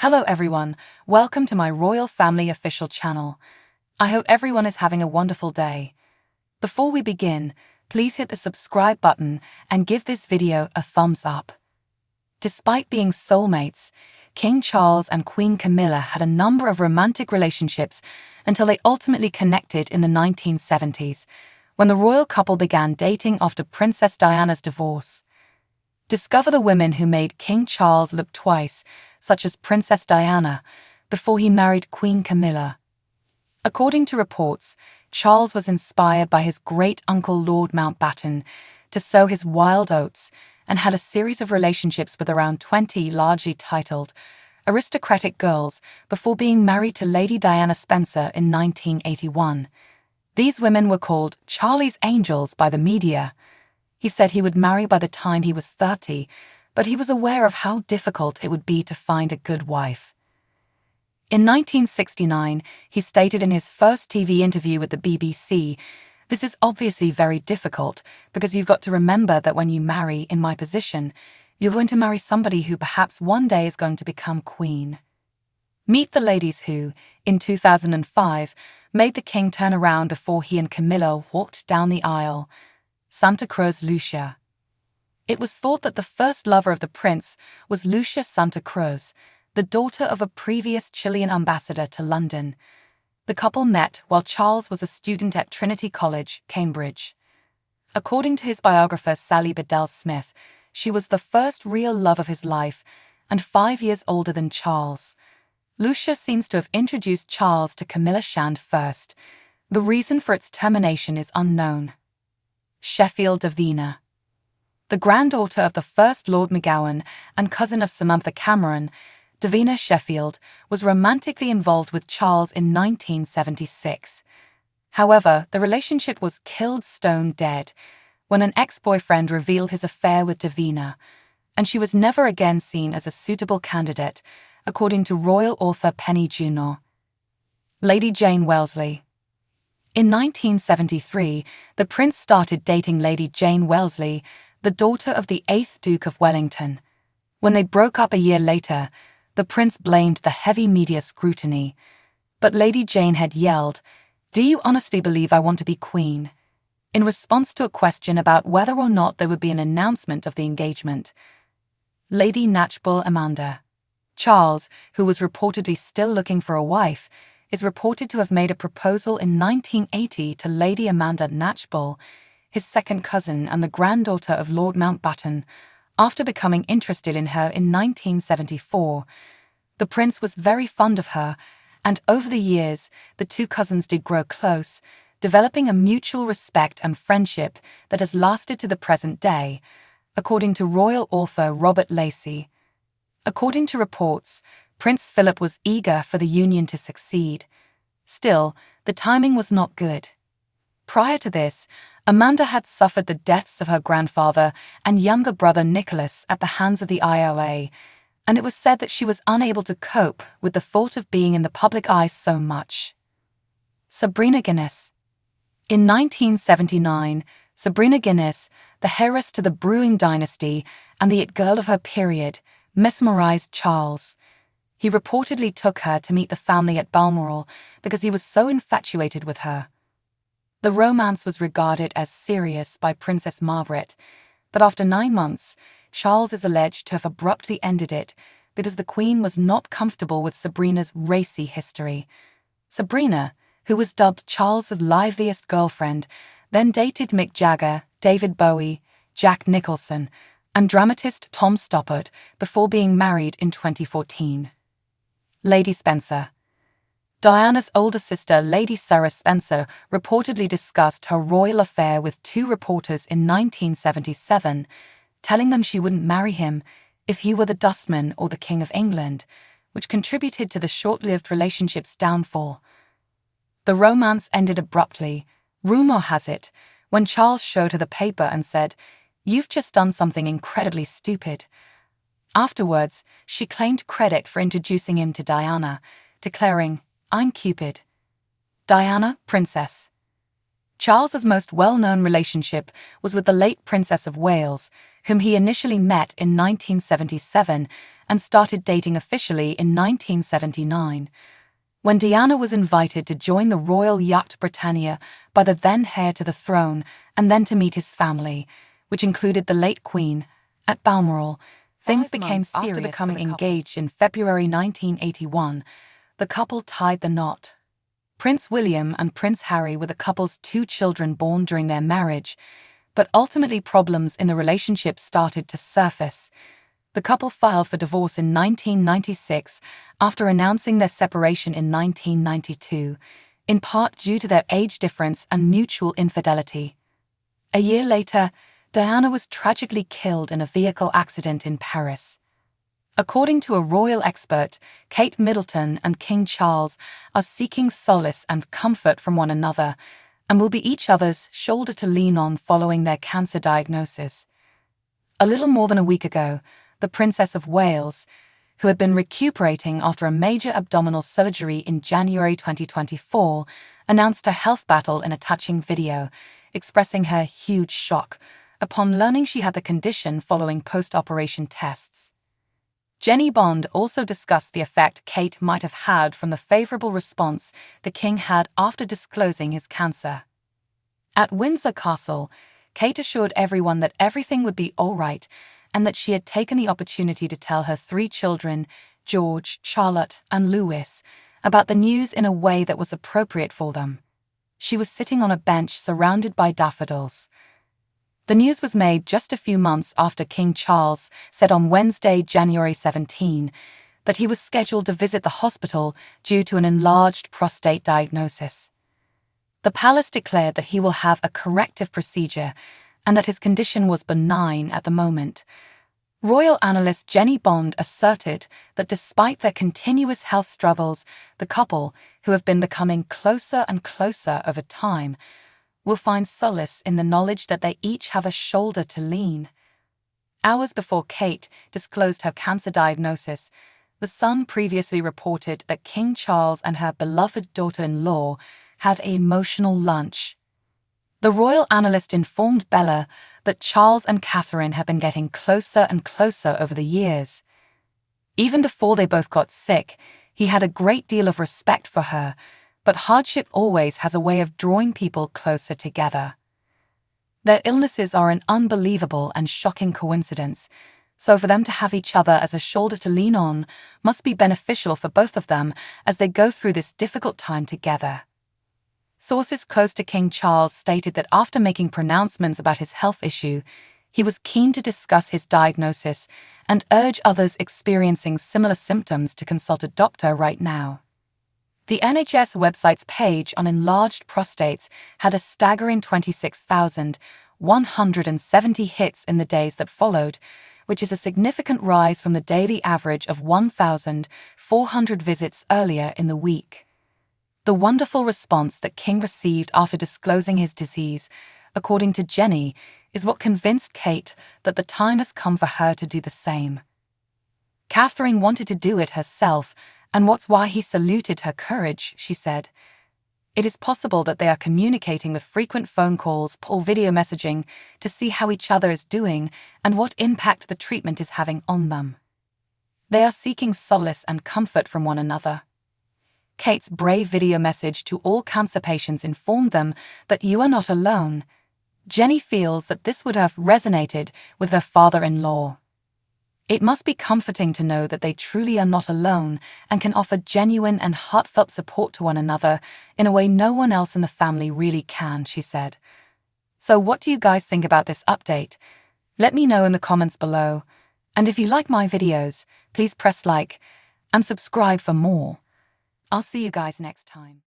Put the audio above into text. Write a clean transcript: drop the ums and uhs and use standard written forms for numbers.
Hello everyone, welcome to my Royal Family official channel. I hope everyone is having a wonderful day. Before we begin, please hit the subscribe button and give this video a thumbs up. Despite being soulmates, King Charles and Queen Camilla had a number of romantic relationships until they ultimately connected in the 1970s, when the royal couple began dating after Princess Diana's divorce. Discover the women who made King Charles look twice, such as Princess Diana, before he married Queen Camilla. According to reports, Charles was inspired by his great-uncle Lord Mountbatten to sow his wild oats and had a series of relationships with around 20 largely titled aristocratic girls before being married to Lady Diana Spencer in 1981. These women were called Charlie's Angels by the media. He said he would marry by the time he was 30, but he was aware of how difficult it would be to find a good wife. In 1969, he stated in his first TV interview with the BBC, "This is obviously very difficult because you've got to remember that when you marry in my position, you're going to marry somebody who perhaps one day is going to become queen." Meet the ladies who, in 2005, made the king turn around before he and Camilla walked down the aisle. Santa Cruz Lucia. It was thought that the first lover of the prince was Lucia Santa Cruz, the daughter of a previous Chilean ambassador to London. The couple met while Charles was a student at Trinity College, Cambridge. According to his biographer Sally Bedell Smith, she was the first real love of his life and 5 years older than Charles. Lucia seems to have introduced Charles to Camilla Shand first. The reason for its termination is unknown. Sheffield Davina. The granddaughter of the first Lord McGowan and cousin of Samantha Cameron, Davina Sheffield was romantically involved with Charles in 1976. However, the relationship was killed stone dead when an ex-boyfriend revealed his affair with Davina, and she was never again seen as a suitable candidate, according to royal author Penny Junor. Lady Jane Wellesley. In 1973, the prince started dating Lady Jane Wellesley, the daughter of the 8th Duke of Wellington. When they broke up a year later, the prince blamed the heavy media scrutiny. But Lady Jane had yelled, "Do you honestly believe I want to be queen?" in response to a question about whether or not there would be an announcement of the engagement. Lady Knatchbull Amanda. Charles, who was reportedly still looking for a wife, is reported to have made a proposal in 1980 to Lady Amanda Knatchbull, his second cousin and the granddaughter of Lord Mountbatten, after becoming interested in her in 1974. The prince was very fond of her, and over the years, the two cousins did grow close, developing a mutual respect and friendship that has lasted to the present day, according to royal author Robert Lacey. According to reports, Prince Philip was eager for the union to succeed. Still, the timing was not good. Prior to this, Amanda had suffered the deaths of her grandfather and younger brother Nicholas at the hands of the IRA, and it was said that she was unable to cope with the thought of being in the public eye so much. Sabrina Guinness. In 1979, Sabrina Guinness, the heiress to the brewing dynasty and the it girl of her period, mesmerized Charles. He reportedly took her to meet the family at Balmoral because he was so infatuated with her. The romance was regarded as serious by Princess Margaret, but after 9 months, Charles is alleged to have abruptly ended it because the Queen was not comfortable with Sabrina's racy history. Sabrina, who was dubbed Charles's liveliest girlfriend, then dated Mick Jagger, David Bowie, Jack Nicholson, and dramatist Tom Stoppard before being married in 2014. Lady Spencer. Diana's older sister, Lady Sarah Spencer, reportedly discussed her royal affair with 2 reporters in 1977, telling them she wouldn't marry him if he were the dustman or the King of England, which contributed to the short-lived relationship's downfall. The romance ended abruptly, rumor has it, when Charles showed her the paper and said, "You've just done something incredibly stupid." Afterwards, she claimed credit for introducing him to Diana, declaring, "I'm Cupid." Diana, Princess. Charles's most well-known relationship was with the late Princess of Wales, whom he initially met in 1977 and started dating officially in 1979, when Diana was invited to join the royal yacht Britannia by the then heir to the throne and then to meet his family, which included the late Queen, at Balmoral. Things became serious after becoming engaged in February 1981. The couple tied the knot. Prince William and Prince Harry were the couple's 2 children born during their marriage, but ultimately problems in the relationship started to surface. The couple filed for divorce in 1996 after announcing their separation in 1992, in part due to their age difference and mutual infidelity. A year later, Diana was tragically killed in a vehicle accident in Paris. According to a royal expert, Kate Middleton and King Charles are seeking solace and comfort from one another and will be each other's shoulder to lean on following their cancer diagnosis. A little more than a week ago, the Princess of Wales, who had been recuperating after a major abdominal surgery in January 2024, announced her health battle in a touching video, expressing her huge shock upon learning she had the condition following post-operation tests. Jenny Bond also discussed the effect Kate might have had from the favorable response the king had after disclosing his cancer. At Windsor Castle, Kate assured everyone that everything would be all right and that she had taken the opportunity to tell her 3 children, George, Charlotte, and Louis, about the news in a way that was appropriate for them. She was sitting on a bench surrounded by daffodils. The news was made just a few months after King Charles said on Wednesday, January 17, that he was scheduled to visit the hospital due to an enlarged prostate diagnosis. The palace declared that he will have a corrective procedure and that his condition was benign at the moment. Royal analyst Jenny Bond asserted that despite their continuous health struggles, the couple, who have been becoming closer and closer over time, will find solace in the knowledge that they each have a shoulder to lean. Hours before Kate disclosed her cancer diagnosis, The Sun previously reported that King Charles and her beloved daughter-in-law had an emotional lunch. The royal analyst informed Bella that Charles and Catherine have been getting closer and closer over the years. Even before they both got sick, he had a great deal of respect for her, but hardship always has a way of drawing people closer together. Their illnesses are an unbelievable and shocking coincidence, so for them to have each other as a shoulder to lean on must be beneficial for both of them as they go through this difficult time together. Sources close to King Charles stated that after making pronouncements about his health issue, he was keen to discuss his diagnosis and urge others experiencing similar symptoms to consult a doctor right now. The NHS website's page on enlarged prostates had a staggering 26,170 hits in the days that followed, which is a significant rise from the daily average of 1,400 visits earlier in the week. The wonderful response that King received after disclosing his disease, according to Jenny, is what convinced Kate that the time has come for her to do the same. Catherine wanted to do it herself, and what's why he saluted her courage, she said. It is possible that they are communicating with frequent phone calls or video messaging to see how each other is doing and what impact the treatment is having on them. They are seeking solace and comfort from one another. Kate's brave video message to all cancer patients informed them that you are not alone. Jenny feels that this would have resonated with her father-in-law. It must be comforting to know that they truly are not alone and can offer genuine and heartfelt support to one another in a way no one else in the family really can, she said. So what do you guys think about this update? Let me know in the comments below. And if you like my videos, please press like and subscribe for more. I'll see you guys next time.